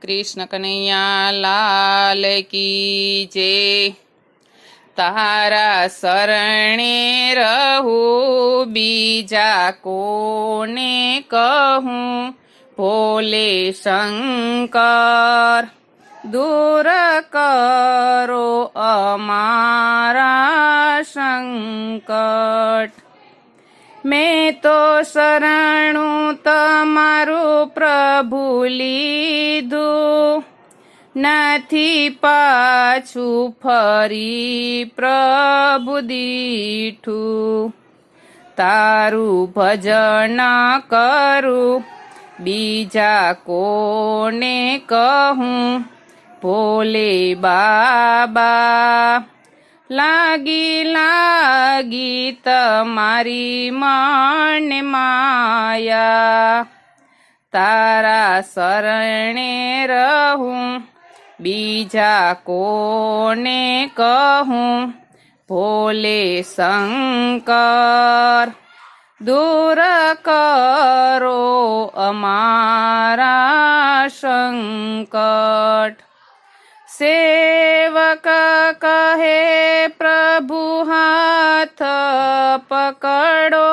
કૃષ્ણ કનૈયા લાલ કી જય। તારા શરણે રહું બીજા કોને કહું, ભોલે શંકર દૂર કરો અમારા સંકટ। મેં તો શરણું તમારું પ્રભુ લીધું, નથી પાછું ફરી પ્રભુ દીઠું। તારું ભજન કરું બીજા કોને કહું, ભોલે બાબા લાગી તમારી મને માયા। તારા શરણે રહું બીજા કોને કહું, ભોલે શંકર દૂર કરો અમારા સંકટ। સેવક કહે પ્રભુ હાથ પકડો,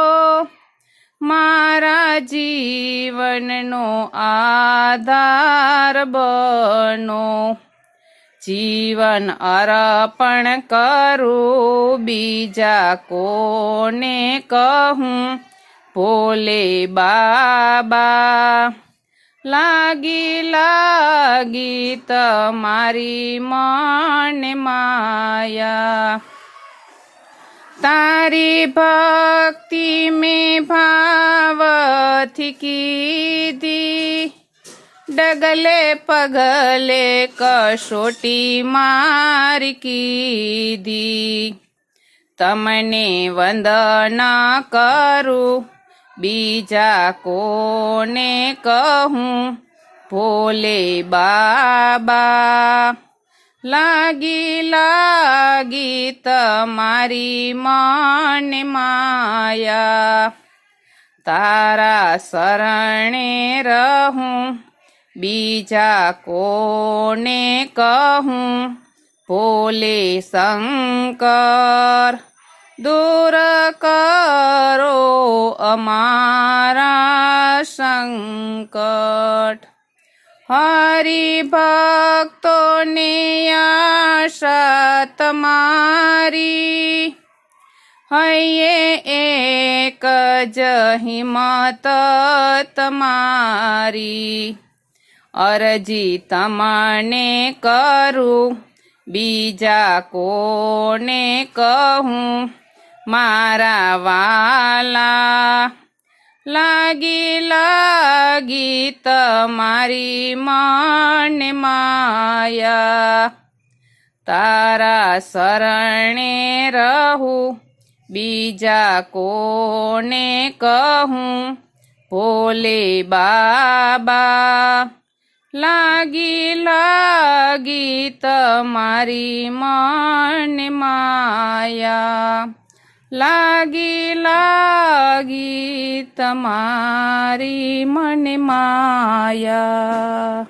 મારા જીવનનો આધાર બનો। જીવન અર્પણ કરું બીજા કોને કહું, ભોલે બાબા લાગી તમારી મને માયા। તારી ભક્તિ મેં ભાવથી કીધી, ડગલે પગલે કસોટી મારી કીધી। તમને વંદના કરું બીજા કોને કહું, ભોલે બાબા લાગી તમારી મને માયા। તારા શરણે રહું બીજા કોને કહું, ભોલે શંકર દૂર કરો અમારા સંકટ। હરિભક્તોને આશા તમારી, હૈયે એક જ હિંમત તમારી। અરજી તમને કરું બીજા કોને કહું, મારા વાલા લાગી તમારી મને માયા। તારા શરણે રહું બીજા કોને કહું, ભોલે બાબા લાગી તમારી મને માયા। લાગી તમારી મને માયા।